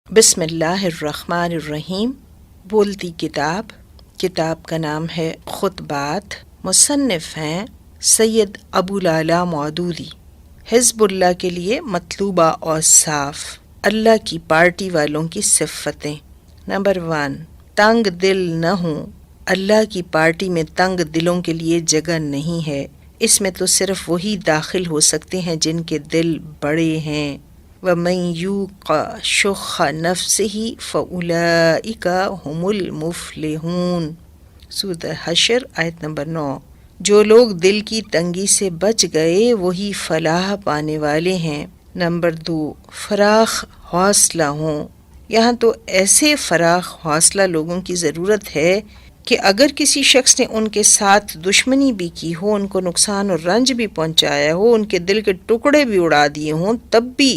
بسم اللہ الرحمن الرحیم۔ بولتی کتاب، کتاب کا نام ہے خطبات، مصنف ہیں سید ابو العلا مودودی۔ حزب اللہ کے لیے مطلوبہ اوصاف، اللہ کی پارٹی والوں کی صفتیں۔ نمبر 1، تنگ دل نہ ہوں۔ اللہ کی پارٹی میں تنگ دلوں کے لیے جگہ نہیں ہے، اس میں تو صرف وہی داخل ہو سکتے ہیں جن کے دل بڑے ہیں۔ وَمَن يُوقَ شُحَّ نَفْسِهِ فَأُولَئِكَ هُمُ الْمُفْلِحُونَ۔ سورۃ حشر آیت نمبر 9۔ جو لوگ دل کی تنگی سے بچ گئے وہی فلاح پانے والے ہیں۔ نمبر 2، فراخ حوصلہ ہوں۔ یہاں تو ایسے فراخ حوصلہ لوگوں کی ضرورت ہے کہ اگر کسی شخص نے ان کے ساتھ دشمنی بھی کی ہو، ان کو نقصان اور رنج بھی پہنچایا ہو، ان کے دل کے ٹکڑے بھی اڑا دیے ہوں، تب بھی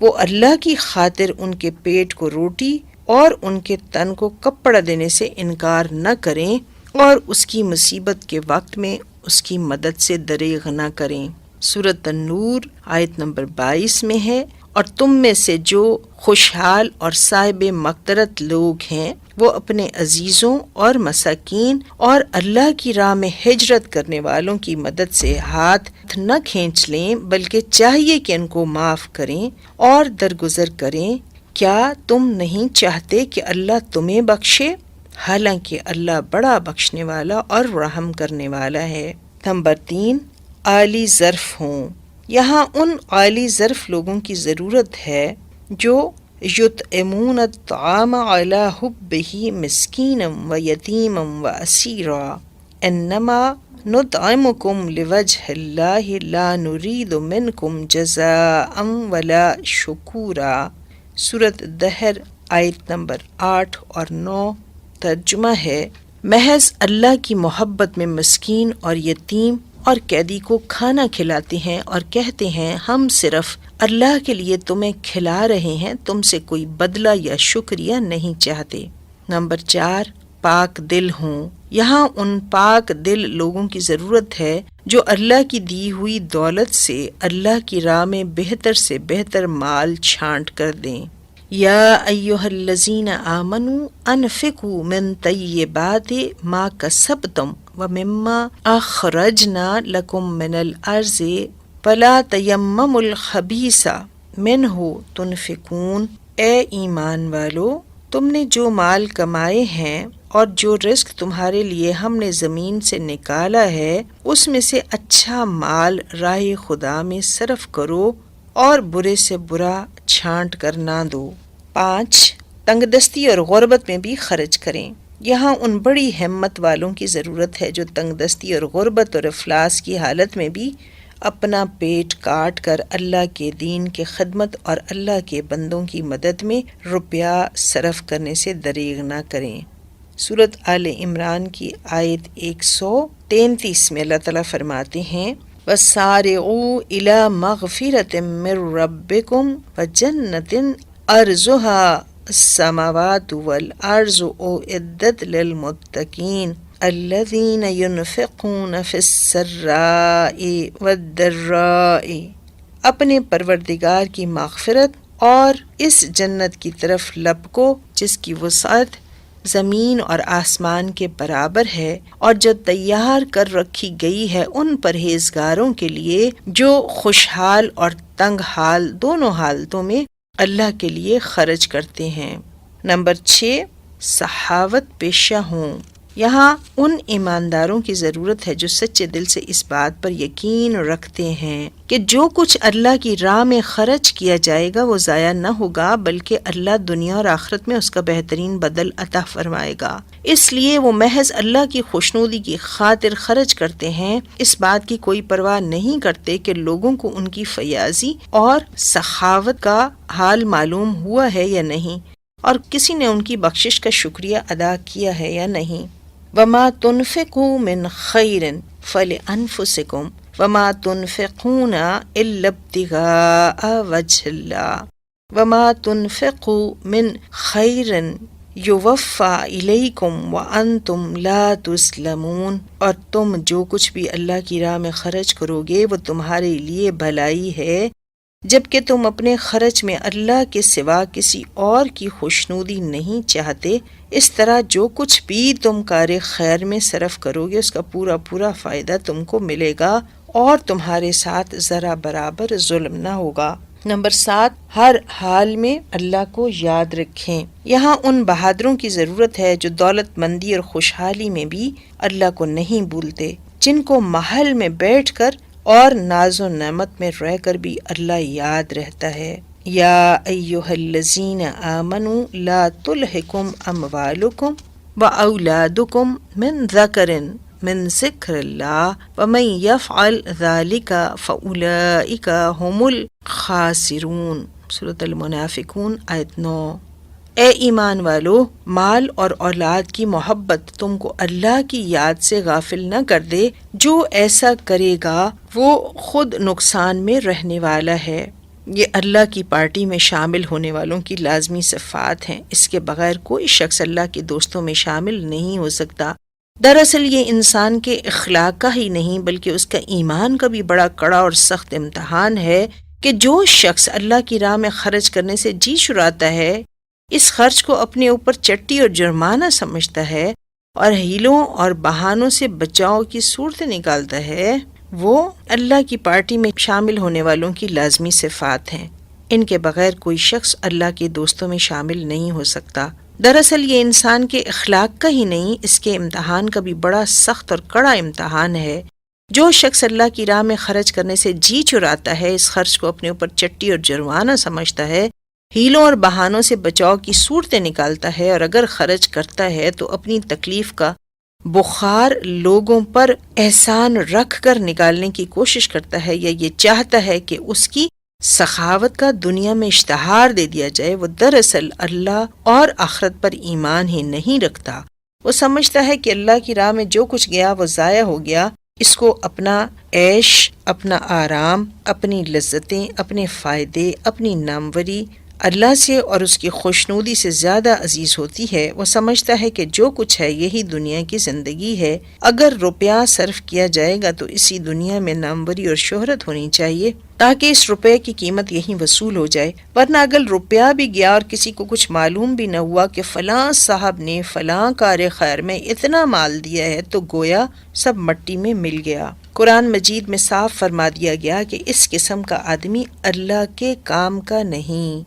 وہ اللہ کی خاطر ان کے پیٹ کو روٹی اور ان کے تن کو کپڑا دینے سے انکار نہ کریں اور اس کی مصیبت کے وقت میں اس کی مدد سے دریغ نہ کریں۔ سورۃ النور آیت نمبر 22 میں ہے، اور تم میں سے جو خوشحال اور صاحب مقدرت لوگ ہیں وہ اپنے عزیزوں اور مساکین اور اللہ کی راہ میں ہجرت کرنے والوں کی مدد سے ہاتھ نہ کھینچ لیں، بلکہ چاہیے کہ ان کو معاف کریں اور درگزر کریں۔ کیا تم نہیں چاہتے کہ اللہ تمہیں بخشے؟ حالانکہ اللہ بڑا بخشنے والا اور رحم کرنے والا ہے۔ نمبر 3، عالی ظرف ہوں۔ یہاں ان عالی ظرف لوگوں کی ضرورت ہے جو یطعمون الطعام علی حبہ مسکینا و یتیما و اسیرا انما نطعمکم لوجہ اللہ لا نرید منکم جزاء ولا شکورا۔ سورۃ الدہر آیت نمبر 8 اور 9۔ ترجمہ ہے، محض اللہ کی محبت میں مسکین اور یتیم اور قیدی کو کھانا کھلاتے ہیں اور کہتے ہیں ہم صرف اللہ کے لیے تمہیں کھلا رہے ہیں، تم سے کوئی بدلہ یا شکریہ نہیں چاہتے۔ نمبر 4، پاک دل ہوں۔ یہاں ان پاک دل لوگوں کی ضرورت ہے جو اللہ کی دی ہوئی دولت سے اللہ کی راہ میں بہتر سے بہتر مال چھانٹ کر دیں۔ یا ایھا الذین آمنوا انفقوا من طیبات ما کسبتم ومما اخرجنا لکم من الارض ولا تیمموا الخبیث منہ تنفقون۔ اے ایمان والو، تم نے جو مال کمائے ہیں اور جو رزق تمہارے لیے ہم نے زمین سے نکالا ہے اس میں سے اچھا مال راہ خدا میں صرف کرو اور برے سے برا چھانٹ کر نہ دو۔ 5، تنگ دستی اور غربت میں بھی خرچ کریں۔ یہاں ان بڑی ہمت والوں کی ضرورت ہے جو تنگ دستی اور غربت اور افلاس کی حالت میں بھی اپنا پیٹ کاٹ کر اللہ کے دین کی خدمت اور اللہ کے بندوں کی مدد میں روپیہ صرف کرنے سے دریغ نہ کریں۔ سورۃ آل عمران کی آیت 133 میں اللہ تعالیٰ فرماتے ہیں، وَسَارِعُوا إِلَى مَغْفِرَةٍ مِّن رَّبِّكُمْ وَجَنَّةٍ عَرْضُهَا السَّمَاوَاتُ وَالْأَرْضُ أُعِدَّتْ لِلْمُتَّقِينَ الَّذِينَ يُنْفِقُونَ فِي السَّرَّاءِ وَالضَّرَّاءِ۔ اپنے پروردگار کی مغفرت اور اس جنت کی طرف لپکو جس کی وسعت زمین اور آسمان کے برابر ہے اور جو تیار کر رکھی گئی ہے ان پرہیزگاروں کے لیے جو خوشحال اور تنگ حال دونوں حالتوں میں اللہ کے لیے خرچ کرتے ہیں۔ نمبر 6، سخاوت پیشہ ہوں۔ یہاں ان ایمانداروں کی ضرورت ہے جو سچے دل سے اس بات پر یقین رکھتے ہیں کہ جو کچھ اللہ کی راہ میں خرچ کیا جائے گا وہ ضائع نہ ہوگا، بلکہ اللہ دنیا اور آخرت میں اس کا بہترین بدل عطا فرمائے گا۔ اس لیے وہ محض اللہ کی خوشنودی کی خاطر خرچ کرتے ہیں، اس بات کی کوئی پرواہ نہیں کرتے کہ لوگوں کو ان کی فیاضی اور سخاوت کا حال معلوم ہوا ہے یا نہیں، اور کسی نے ان کی بخشش کا شکریہ ادا کیا ہے یا نہیں۔ وَمَا تُنْفِقُوا مِنْ خَيْرٍ فَلِأَنفُسِكُمْ وَمَا تُنْفِقُونَ إِلَّا ابْتِغَاءَ وَجْهِ اللَّهِ وَمَا تُنْفِقُوا مِنْ خَيْرٍ يُوَفَّى إِلَيْكُمْ وَأَنْتُمْ لَا تُظْلَمُونَ۔ اور تم جو کچھ بھی اللہ کی راہ میں خرچ کرو گے وہ تمہارے لیے بھلائی ہے جبکہ تم اپنے خرچ میں اللہ کے سوا کسی اور کی خوشنودی نہیں چاہتے، اس طرح جو کچھ بھی تم کار خیر میں صرف کرو گے اس کا پورا پورا فائدہ تم کو ملے گا اور تمہارے ساتھ ذرا برابر ظلم نہ ہوگا۔ نمبر 7، ہر حال میں اللہ کو یاد رکھیں۔ یہاں ان بہادروں کی ضرورت ہے جو دولت مندی اور خوشحالی میں بھی اللہ کو نہیں بھولتے، جن کو محل میں بیٹھ کر اور ناز و نعمت میں رہ کر بھی اللہ یاد رہتا ہے۔ یا ایھا الذین آمنوا لا تلھکم اموالکم واولادکم من ذکر من ذکر اللہ ومن یفعل ذلک فاولئک هم الخاسرون۔ سورۃ المنافقون آیت 9۔ اے ایمان والو، مال اور اولاد کی محبت تم کو اللہ کی یاد سے غافل نہ کر دے۔ جو ایسا کرے گا وہ خود نقصان میں رہنے والا ہے۔ یہ اللہ کی پارٹی میں شامل ہونے والوں کی لازمی صفات ہیں۔ اس کے بغیر کوئی شخص اللہ کے دوستوں میں شامل نہیں ہو سکتا۔ دراصل یہ انسان کے اخلاق کا ہی نہیں بلکہ اس کا ایمان کا بھی بڑا کڑا اور سخت امتحان ہے کہ جو شخص اللہ کی راہ میں خرچ کرنے سے جی چراتا ہے، اس خرچ کو اپنے اوپر چٹی اور جرمانہ سمجھتا ہے اور ہیلوں اور بہانوں سے بچاؤ کی صورت نکالتا ہے، وہ اللہ کی پارٹی میں شامل ہونے والوں کی لازمی صفات ہیں۔ ان کے بغیر کوئی شخص اللہ کے دوستوں میں شامل نہیں ہو سکتا۔ دراصل یہ انسان کے اخلاق کا ہی نہیں، اس کے امتحان کا بھی بڑا سخت اور کڑا امتحان ہے۔ جو شخص اللہ کی راہ میں خرچ کرنے سے جی چراتا ہے، اس خرچ کو اپنے اوپر چٹی اور جرمانہ سمجھتا ہے، ہیلوں اور بہانوں سے بچاؤ کی صورتیں نکالتا ہے، اور اگر خرچ کرتا ہے تو اپنی تکلیف کا بخار لوگوں پر احسان رکھ کر نکالنے کی کوشش کرتا ہے، یا یہ چاہتا ہے کہ اس کی سخاوت کا دنیا میں اشتہار دے دیا جائے، وہ دراصل اللہ اور آخرت پر ایمان ہی نہیں رکھتا۔ وہ سمجھتا ہے کہ اللہ کی راہ میں جو کچھ گیا وہ ضائع ہو گیا، اس کو اپنا عیش، اپنا آرام، اپنی لذتیں، اپنے فائدے، اپنی ناموری اللہ سے اور اس کی خوشنودی سے زیادہ عزیز ہوتی ہے۔ وہ سمجھتا ہے کہ جو کچھ ہے یہی دنیا کی زندگی ہے، اگر روپیہ صرف کیا جائے گا تو اسی دنیا میں ناموری اور شہرت ہونی چاہیے تاکہ اس روپے کی قیمت یہیں وصول ہو جائے، ورنہ اگر روپیہ بھی گیا اور کسی کو کچھ معلوم بھی نہ ہوا کہ فلاں صاحب نے فلاں کار خیر میں اتنا مال دیا ہے، تو گویا سب مٹی میں مل گیا۔ قرآن مجید میں صاف فرما دیا گیا کہ اس قسم کا آدمی اللہ کے کام کا نہیں،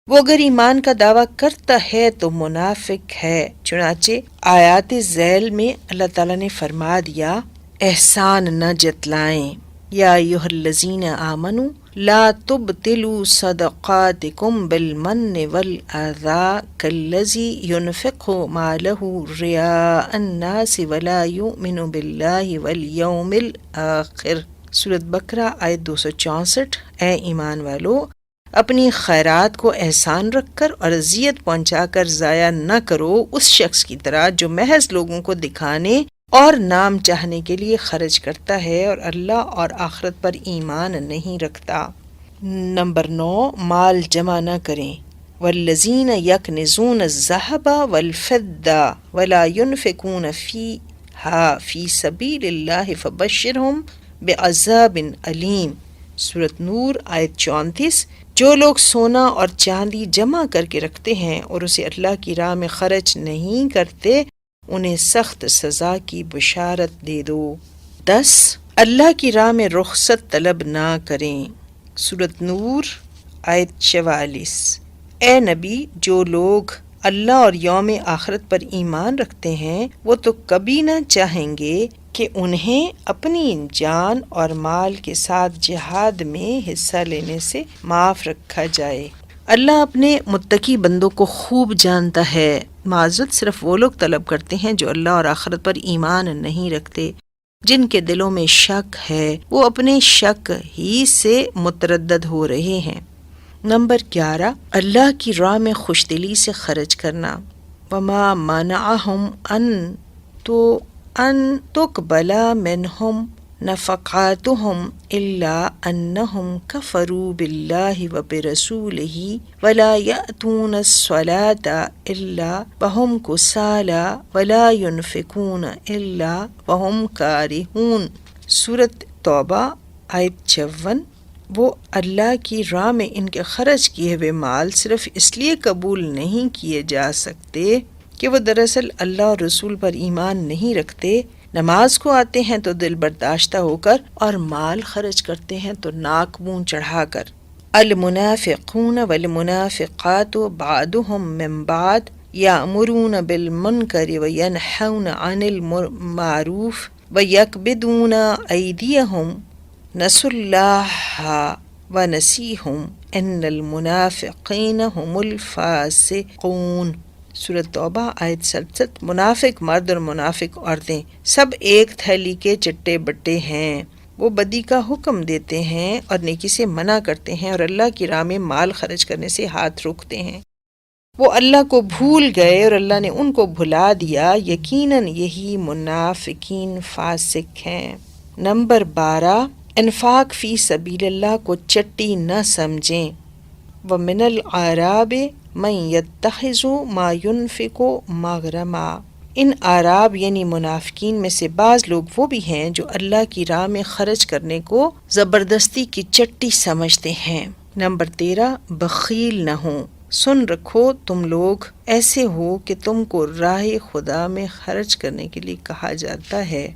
وہ اگر ایمان کا دعویٰ کرتا ہے تو منافق ہے۔ چنانچہ آیات ذیل میں اللہ تعالیٰ نے فرما دیا، احسان نہ جتلائیں، یا ایھا الذین آمنوا لا تبطلوا صدقاتکم بالمن والأذى كالذی ينفق مالہ رئاء الناس ولا یؤمن باللہ والیوم الآخر۔ سورۃ بقرہ آیت 264۔ اے ایمان والو، اپنی خیرات کو احسان رکھ کر اور اذیت پہنچا کر ضائع نہ کرو اس شخص کی طرح جو محض لوگوں کو دکھانے اور نام چاہنے کے لیے خرچ کرتا ہے اور اللہ اور آخرت پر ایمان نہیں رکھتا۔ نمبر 9، مال جمع نہ کریں۔ والذین یکنزون الذھب والفضہ ولا ينفقون فیہا فی سبیل اللہ فبشرہم بعذاب علیم۔ سورۃ نور آیت 34۔ جو لوگ سونا اور چاندی جمع کر کے رکھتے ہیں اور اسے اللہ کی راہ میں خرچ نہیں کرتے، انہیں سخت سزا کی بشارت دے دو۔ 10، اللہ کی راہ میں رخصت طلب نہ کریں۔ سورۃ نور آیت 44۔ اے نبی، جو لوگ اللہ اور یوم آخرت پر ایمان رکھتے ہیں وہ تو کبھی نہ چاہیں گے کہ انہیں اپنی جان اور مال کے ساتھ جہاد میں حصہ لینے سے معاف رکھا جائے۔ اللہ اپنے متقی بندوں کو خوب جانتا ہے۔ معذرت صرف وہ لوگ طلب کرتے ہیں جو اللہ اور آخرت پر ایمان نہیں رکھتے۔ جن کے دلوں میں شک ہے وہ اپنے شک ہی سے متردد ہو رہے ہیں۔ نمبر 11، اللہ کی راہ میں خوش دلی سے خرچ کرنا۔ وما منعہم ان تقبل منہم نفقاتہم الا انہم کفروا باللہ وبرسولہ ولا یأتون الصلاۃ الا وہم کسالی ولا ینفقون الا وہم کارہون۔ سورۃ توبہ آیت 54۔ وہ اللہ کی راہ میں ان کے خرچ کیے ہوئے مال صرف اس لیے قبول نہیں کیے جا سکتے کہ وہ دراصل اللہ اور رسول پر ایمان نہیں رکھتے، نماز کو آتے ہیں تو دل برداشتہ ہو کر اور مال خرچ کرتے ہیں تو ناک منہ چڑھا کر۔ المنافقون والمنافقات بعضهم من بعض یأمرون بالمنکر وینہون عن المعروف ویقبضون ایدیہم نسوا اللہ ونسیہم ان المنافقین هم الفاسقون۔ سورۃ توبہ آیت 67۔ منافق مرد اور منافق عورتیں سب ایک تھیلی کے چٹے بٹے ہیں، وہ بدی کا حکم دیتے ہیں اور نیکی سے منع کرتے ہیں اور اللہ کی راہ میں مال خرچ کرنے سے ہاتھ روکتے ہیں۔ وہ اللہ کو بھول گئے اور اللہ نے ان کو بھلا دیا، یقیناً یہی منافقین فاسق ہیں۔ نمبر 12، انفاق فی سبیل اللہ کو چٹی نہ سمجھیں۔ وَمِنَ الْأَعْرَابِ مَن يَتَّخِذُ مَا يُنْفِقُ مَغْرَمًا۔ ان اعراب یعنی منافقین میں سے بعض لوگ وہ بھی ہیں جو اللہ کی راہ میں خرچ کرنے کو زبردستی کی چٹی سمجھتے ہیں۔ نمبر 13، بخیل نہ ہوں۔ سن رکھو تم لوگ ایسے ہو کہ تم کو راہ خدا میں خرچ کرنے کے لیے کہا جاتا ہے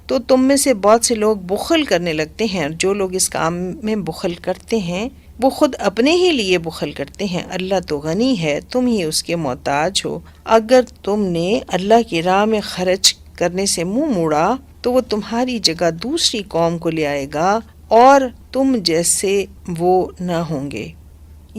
تو تم میں سے بہت سے لوگ بخل کرنے لگتے ہیں، اور جو لوگ اس کام میں بخل کرتے ہیں وہ خود اپنے ہی لیے بخل کرتے ہیں۔ اللہ تو غنی ہے، تم ہی اس کے محتاج ہو۔ اگر تم نے اللہ کی راہ میں خرچ کرنے سے منہ موڑا تو وہ تمہاری جگہ دوسری قوم کو لے آئے گا اور تم جیسے وہ نہ ہوں گے۔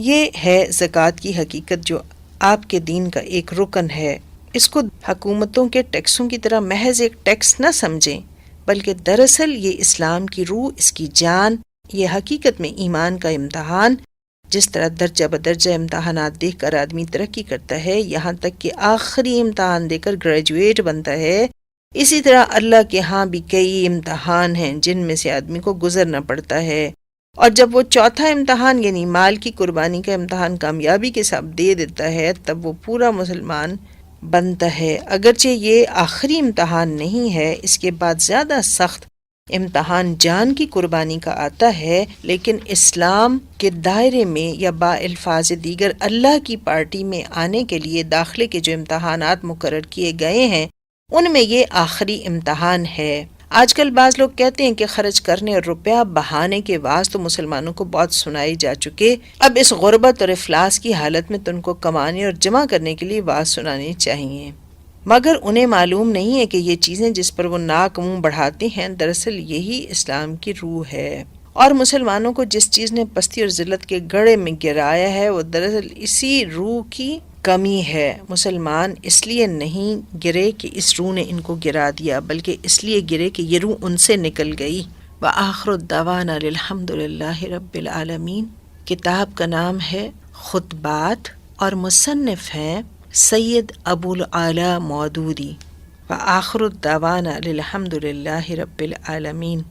یہ ہے زکوٰۃ کی حقیقت جو آپ کے دین کا ایک رکن ہے۔ اس کو حکومتوں کے ٹیکسوں کی طرح محض ایک ٹیکس نہ سمجھیں، بلکہ دراصل یہ اسلام کی روح، اس کی جان، یہ حقیقت میں ایمان کا امتحان۔ جس طرح درجہ بدرجہ امتحانات دیکھ کر آدمی ترقی کرتا ہے یہاں تک کہ آخری امتحان دے کر گریجویٹ بنتا ہے، اسی طرح اللہ کے ہاں بھی کئی امتحان ہیں جن میں سے آدمی کو گزرنا پڑتا ہے، اور جب وہ چوتھا امتحان یعنی مال کی قربانی کا امتحان کامیابی کے ساتھ دے دیتا ہے تب وہ پورا مسلمان بنتا ہے۔ اگرچہ یہ آخری امتحان نہیں ہے، اس کے بعد زیادہ سخت امتحان جان کی قربانی کا آتا ہے، لیکن اسلام کے دائرے میں یا بالفاظ دیگر اللہ کی پارٹی میں آنے کے لیے داخلے کے جو امتحانات مقرر کیے گئے ہیں ان میں یہ آخری امتحان ہے۔ آج کل بعض لوگ کہتے ہیں کہ خرچ کرنے اور روپیہ بہانے کے واعظ تو مسلمانوں کو بہت سنائے جا چکے، اب اس غربت اور افلاس کی حالت میں تو ان کو کمانے اور جمع کرنے کے لیے واعظ سنانے چاہیے، مگر انہیں معلوم نہیں ہے کہ یہ چیزیں جس پر وہ ناک منہ بڑھاتے ہیں دراصل یہی اسلام کی روح ہے، اور مسلمانوں کو جس چیز نے پستی اور ذلت کے گڑھے میں گرایا ہے وہ دراصل اسی روح کی کمی ہے۔ مسلمان اس لیے نہیں گرے کہ اس روح نے ان کو گرا دیا، بلکہ اس لیے گرے کہ یہ روح ان سے نکل گئی۔ وآخر الدعوانا الحمد للہ رب العالمین۔ کتاب کا نام ہے خطبات اور مصنف ہیں سید ابو العلا مودودی۔ وآخر الدعوانا الحمد للہ رب العالمین۔